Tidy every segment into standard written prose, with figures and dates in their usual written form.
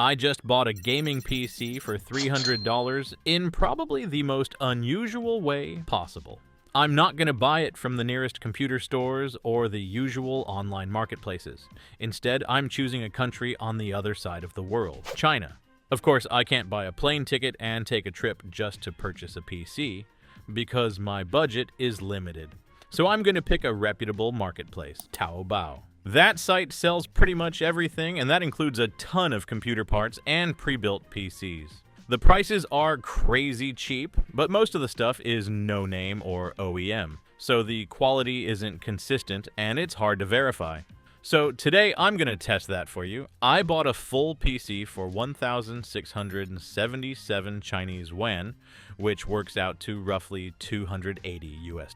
I just bought a gaming PC for $300 in probably the most unusual way possible. I'm not going to buy it from the nearest computer stores or the usual online marketplaces. Instead, I'm choosing a country on the other side of the world, China. Of course, I can't buy a plane ticket and take a trip just to purchase a PC, because my budget is limited. So I'm going to pick a reputable marketplace, Taobao. That site sells pretty much everything, and that includes a ton of computer parts and pre-built PCs. The prices are crazy cheap, but most of the stuff is no-name or OEM, so the quality isn't consistent and it's hard to verify. So today I'm going to test that for you. I bought a full PC for 1,677 Chinese yuan, which works out to roughly $280 US.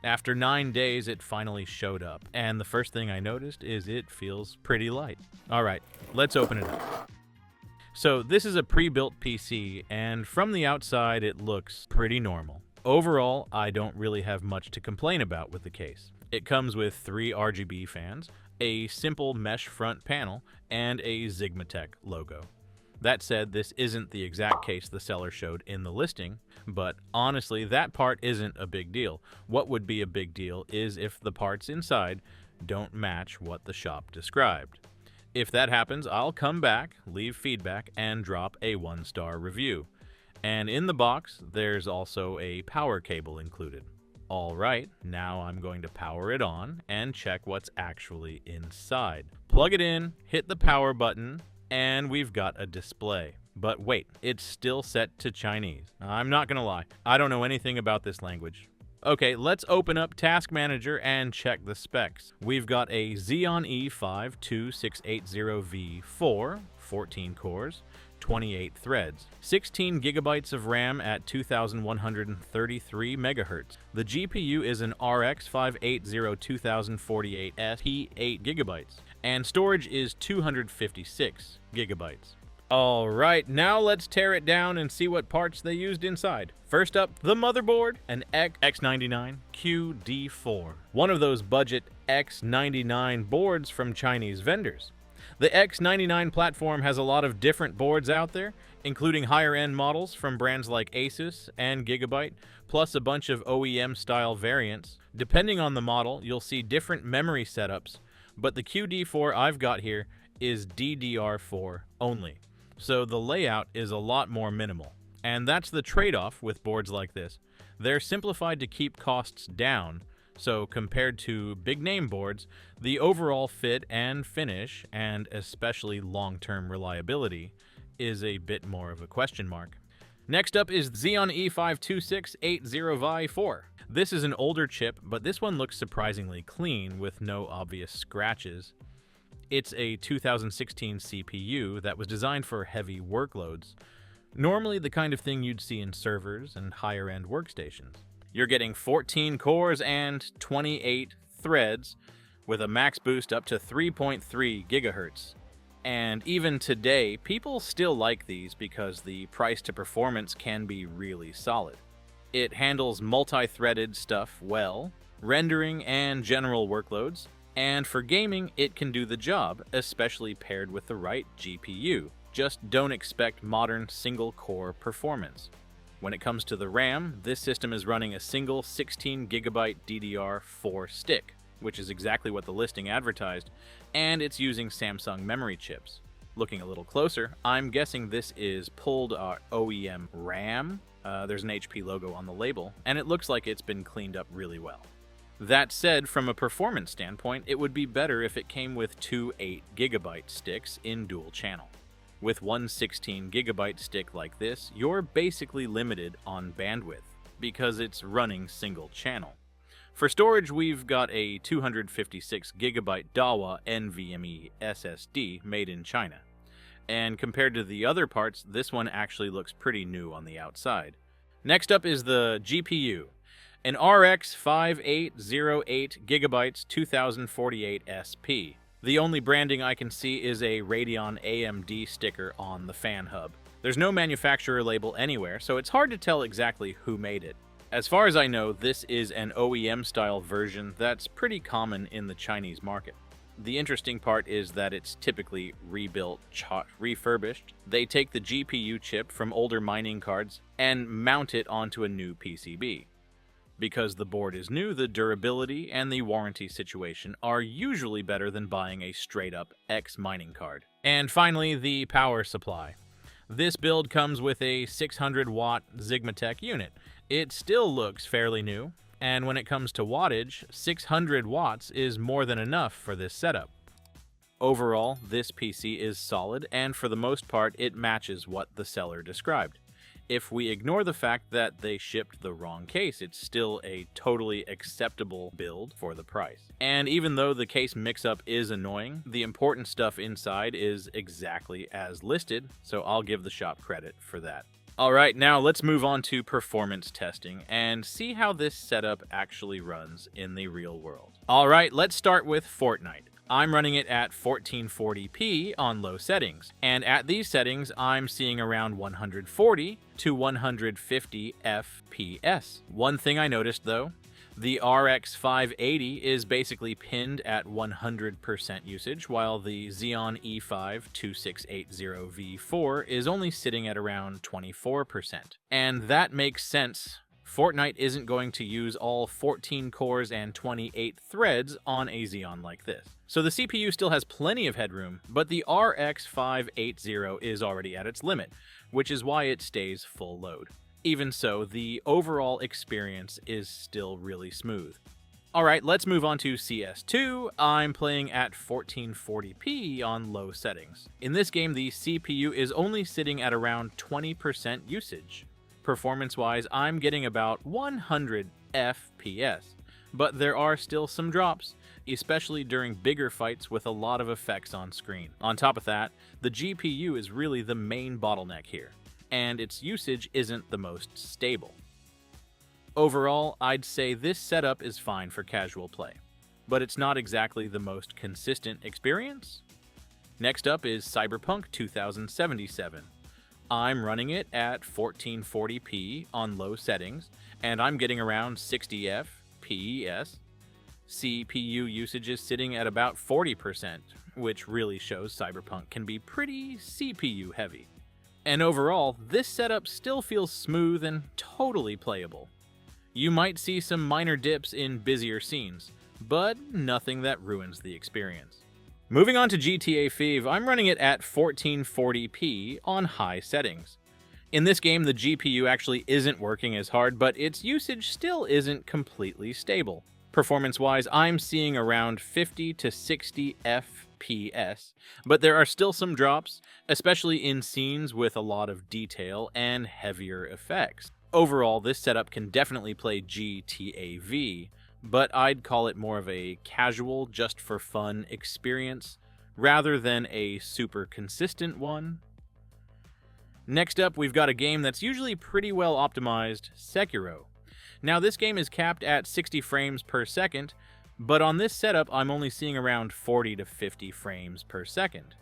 After 9 days, it finally showed up, and the first thing I noticed is it feels pretty light. Alright, let's open it up. So this is a pre-built PC, and from the outside it looks pretty normal. Overall, I don't really have much to complain about with the case. It comes with 3 RGB fans, a simple mesh front panel, and a Sigmatech logo. That said, this isn't the exact case the seller showed in the listing, but honestly, that part isn't a big deal. What would be a big deal is if the parts inside don't match what the shop described. If that happens, I'll come back, leave feedback, and drop a 1-star review. And in the box, there's also a power cable included. Alright, now I'm going to power it on and check what's actually inside. Plug it in, hit the power button, and we've got a display. But wait, it's still set to Chinese. I'm not gonna lie, I don't know anything about this language. Okay, let's open up Task Manager and check the specs. We've got a Xeon E5-2680V4, 14 cores, 28 threads, 16 gigabytes of RAM at 2133 megahertz. The GPU is an RX 580 2048S P8 gigabytes, and storage is 256 gigabytes. Alright, now let's tear it down and see what parts they used inside. First up, the motherboard, an X99 QD4. One of those budget X99 boards from Chinese vendors. The X99 platform has a lot of different boards out there, including higher-end models from brands like Asus and Gigabyte, plus a bunch of OEM-style variants. Depending on the model, you'll see different memory setups, but the QD4 I've got here is DDR4 only. So the layout is a lot more minimal. And that's the trade-off with boards like this. They're simplified to keep costs down, so compared to big-name boards, the overall fit and finish, and especially long-term reliability, is a bit more of a question mark. Next up is Xeon E5-2680Vi4. This is an older chip, but this one looks surprisingly clean with no obvious scratches. It's a 2016 CPU that was designed for heavy workloads, normally the kind of thing you'd see in servers and higher-end workstations. You're getting 14 cores and 28 threads with a max boost up to 3.3 gigahertz. And even today, people still like these because the price to performance can be really solid. It handles multi-threaded stuff well, rendering and general workloads, and for gaming, it can do the job, especially paired with the right GPU. Just don't expect modern single-core performance. When it comes to the RAM, this system is running a single 16GB DDR4 stick, which is exactly what the listing advertised, and it's using Samsung memory chips. Looking a little closer, I'm guessing this is pulled OEM RAM. There's an HP logo on the label, and it looks like it's been cleaned up really well. That said, from a performance standpoint, it would be better if it came with 2 8GB sticks in dual channel. With one 16GB stick like this, you're basically limited on bandwidth, because it's running single channel. For storage, we've got a 256GB Dahua NVMe SSD made in China. And compared to the other parts, this one actually looks pretty new on the outside. Next up is the GPU. An RX 5808GB 2048 SP. The only branding I can see is a Radeon AMD sticker on the fan hub. There's no manufacturer label anywhere, so it's hard to tell exactly who made it. As far as I know, this is an OEM-style version that's pretty common in the Chinese market. The interesting part is that it's typically refurbished. They take the GPU chip from older mining cards and mount it onto a new PCB. Because the board is new, the durability and the warranty situation are usually better than buying a straight-up X mining card. And finally, the power supply. This build comes with a 600-watt Sigmatech unit. It still looks fairly new, and when it comes to wattage, 600 watts is more than enough for this setup. Overall, this PC is solid, and for the most part, it matches what the seller described. If we ignore the fact that they shipped the wrong case, it's still a totally acceptable build for the price. And even though the case mix-up is annoying, the important stuff inside is exactly as listed, so I'll give the shop credit for that. Alright, now let's move on to performance testing and see how this setup actually runs in the real world. Alright, let's start with Fortnite. I'm running it at 1440p on low settings, and at these settings I'm seeing around 140 to 150 FPS. One thing I noticed though, the RX 580 is basically pinned at 100% usage, while the Xeon E5 2680V4 is only sitting at around 24%. And that makes sense. Fortnite isn't going to use all 14 cores and 28 threads on a Xeon like this. So the CPU still has plenty of headroom, but the RX 580 is already at its limit, which is why it stays full load. Even so, the overall experience is still really smooth. Alright, let's move on to CS2. I'm playing at 1440p on low settings. In this game, the CPU is only sitting at around 20% usage. Performance-wise, I'm getting about 100 FPS, but there are still some drops, especially during bigger fights with a lot of effects on screen. On top of that, the GPU is really the main bottleneck here, and its usage isn't the most stable. Overall, I'd say this setup is fine for casual play, but it's not exactly the most consistent experience. Next up is Cyberpunk 2077. I'm running it at 1440p on low settings, and I'm getting around 60 FPS. CPU usage is sitting at about 40%, which really shows Cyberpunk can be pretty CPU heavy. And overall, this setup still feels smooth and totally playable. You might see some minor dips in busier scenes, but nothing that ruins the experience. Moving on to GTA 5, I'm running it at 1440p on high settings. In this game, the GPU actually isn't working as hard, but its usage still isn't completely stable. Performance-wise, I'm seeing around 50 to 60 FPS, but there are still some drops, especially in scenes with a lot of detail and heavier effects. Overall, this setup can definitely play GTA V, but I'd call it more of a casual, just-for-fun experience, rather than a super consistent one. Next up, we've got a game that's usually pretty well optimized, Sekiro. Now, this game is capped at 60 frames per second, but on this setup, I'm only seeing around 40 to 50 frames per second.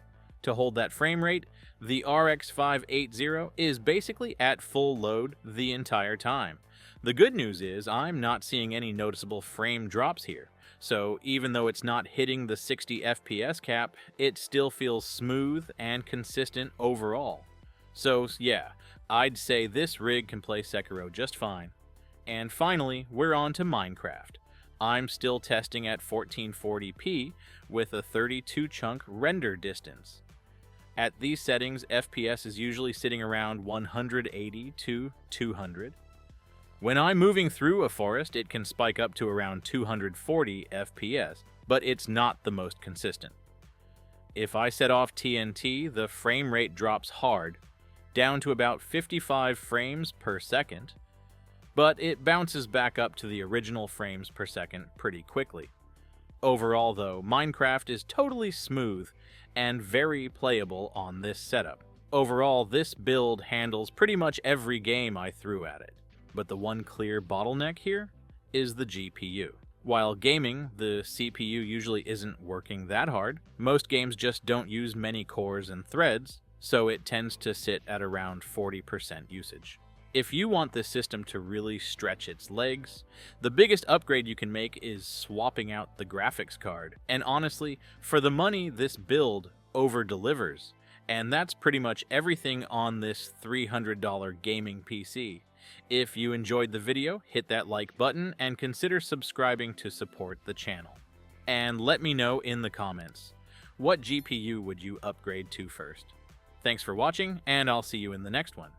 To hold that frame rate, the RX 580 is basically at full load the entire time. The good news is I'm not seeing any noticeable frame drops here, so even though it's not hitting the 60 FPS cap, it still feels smooth and consistent overall. So yeah, I'd say this rig can play Sekiro just fine. And finally, we're on to Minecraft. I'm still testing at 1440p with a 32-chunk render distance. At these settings, FPS is usually sitting around 180 to 200. When I'm moving through a forest, it can spike up to around 240 FPS, but it's not the most consistent. If I set off TNT, the frame rate drops hard, down to about 55 frames per second, but it bounces back up to the original frames per second pretty quickly. Overall though, Minecraft is totally smooth and very playable on this setup. Overall, this build handles pretty much every game I threw at it. But the one clear bottleneck here is the GPU. While gaming, the CPU usually isn't working that hard. Most games just don't use many cores and threads, so it tends to sit at around 40% usage. If you want this system to really stretch its legs, the biggest upgrade you can make is swapping out the graphics card. And honestly, for the money, this build over-delivers. And that's pretty much everything on this $300 gaming PC. If you enjoyed the video, hit that like button and consider subscribing to support the channel. And let me know in the comments, what GPU would you upgrade to first? Thanks for watching, and I'll see you in the next one.